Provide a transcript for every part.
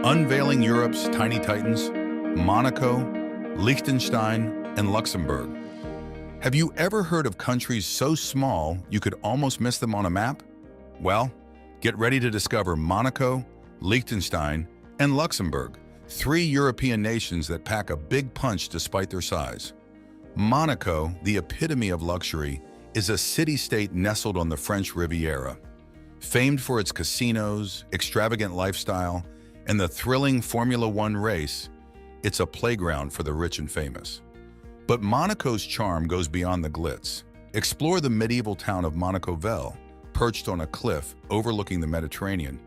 Unveiling Europe's tiny titans, Monaco, Liechtenstein, and Luxembourg. Have you ever heard of countries so small you could almost miss them on a map? Well, get ready to discover Monaco, Liechtenstein, and Luxembourg, three European nations that pack a big punch despite their size. Monaco, the epitome of luxury, is a city-state nestled on the French Riviera. Famed for its casinos, extravagant lifestyle, and the thrilling Formula One race, it's a playground for the rich and famous. But Monaco's charm goes beyond the glitz. Explore the medieval town of Monaco-Ville, perched on a cliff overlooking the Mediterranean,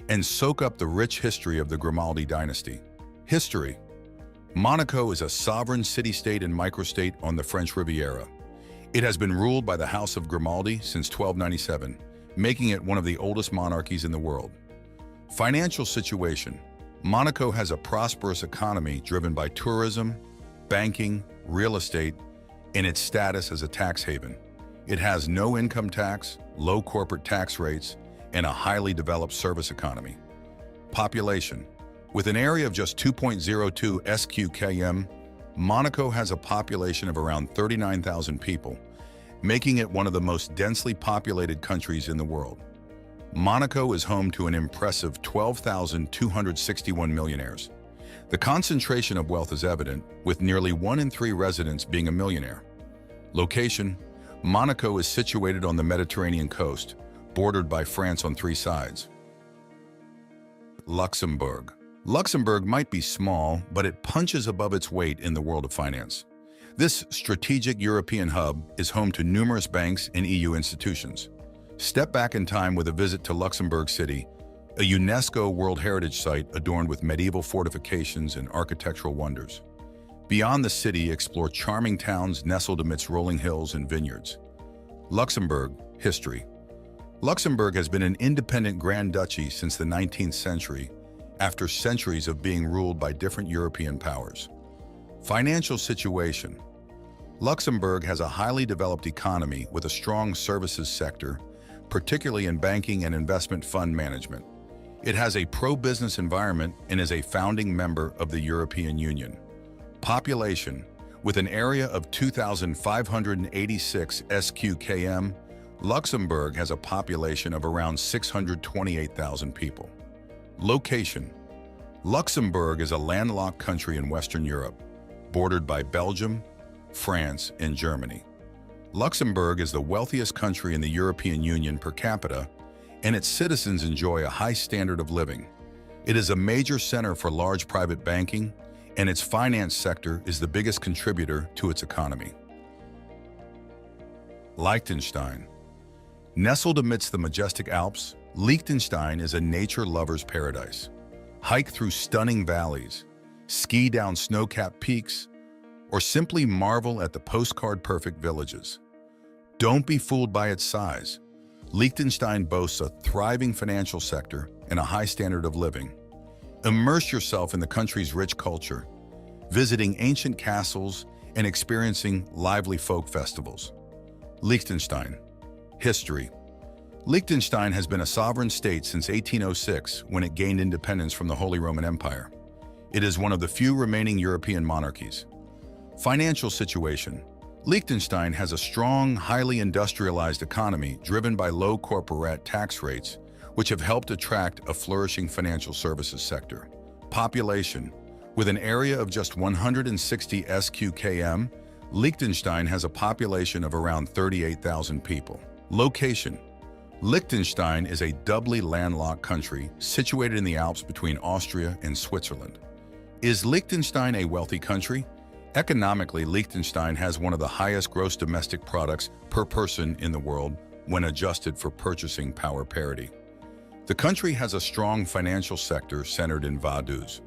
and soak up the rich history of the Grimaldi dynasty. History. Monaco is a sovereign city-state and microstate on the French Riviera. It has been ruled by the House of Grimaldi since 1297, making it one of the oldest monarchies in the world. Financial situation. Monaco has a prosperous economy driven by tourism, banking, real estate, and its status as a tax haven. It has no income tax, low corporate tax rates, and a highly developed service economy. Population. With an area of just 2.02 sq.km, Monaco has a population of around 39,000 people, making it one of the most densely populated countries in the world. Monaco is home to an impressive 12,261 millionaires. The concentration of wealth is evident, with nearly 1 in 3 residents being a millionaire. Location. Monaco is situated on the Mediterranean coast, bordered by France on 3 sides. Luxembourg. Luxembourg might be small, but it punches above its weight in the world of finance. This strategic European hub is home to numerous banks and EU institutions. Step back in time with a visit to Luxembourg City, a UNESCO World Heritage Site adorned with medieval fortifications and architectural wonders. Beyond the city, explore charming towns nestled amidst rolling hills and vineyards. Luxembourg. History. Luxembourg has been an independent Grand Duchy since the 19th century, after centuries of being ruled by different European powers. Financial situation. Luxembourg has a highly developed economy with a strong services sector, particularly in banking and investment fund management. It has a pro-business environment and is a founding member of the European Union. Population. With an area of 2,586 sq.km, Luxembourg has a population of around 628,000 people. Location. Luxembourg is a landlocked country in Western Europe, bordered by Belgium, France, and Germany. Luxembourg is the wealthiest country in the European Union per capita, and its citizens enjoy a high standard of living. It is a major center for large private banking, and its finance sector is the biggest contributor to its economy. Liechtenstein. Nestled amidst the majestic Alps, Liechtenstein is a nature lover's paradise. Hike through stunning valleys, ski down snow-capped peaks, or simply marvel at the postcard-perfect villages. Don't be fooled by its size. Liechtenstein boasts a thriving financial sector and a high standard of living. Immerse yourself in the country's rich culture, visiting ancient castles and experiencing lively folk festivals. Liechtenstein. History. Liechtenstein has been a sovereign state since 1806, when it gained independence from the Holy Roman Empire. It is one of the few remaining European monarchies. Financial situation. Liechtenstein has a strong, highly industrialized economy driven by low corporate tax rates, which have helped attract a flourishing financial services sector. Population. With an area of just 160 sq.km, Liechtenstein has a population of around 38,000 people. Location. Liechtenstein is a doubly landlocked country situated in the Alps between Austria and Switzerland. Is Liechtenstein a wealthy country? Economically, Liechtenstein has one of the highest gross domestic products per person in the world when adjusted for purchasing power parity. The country has a strong financial sector centered in Vaduz.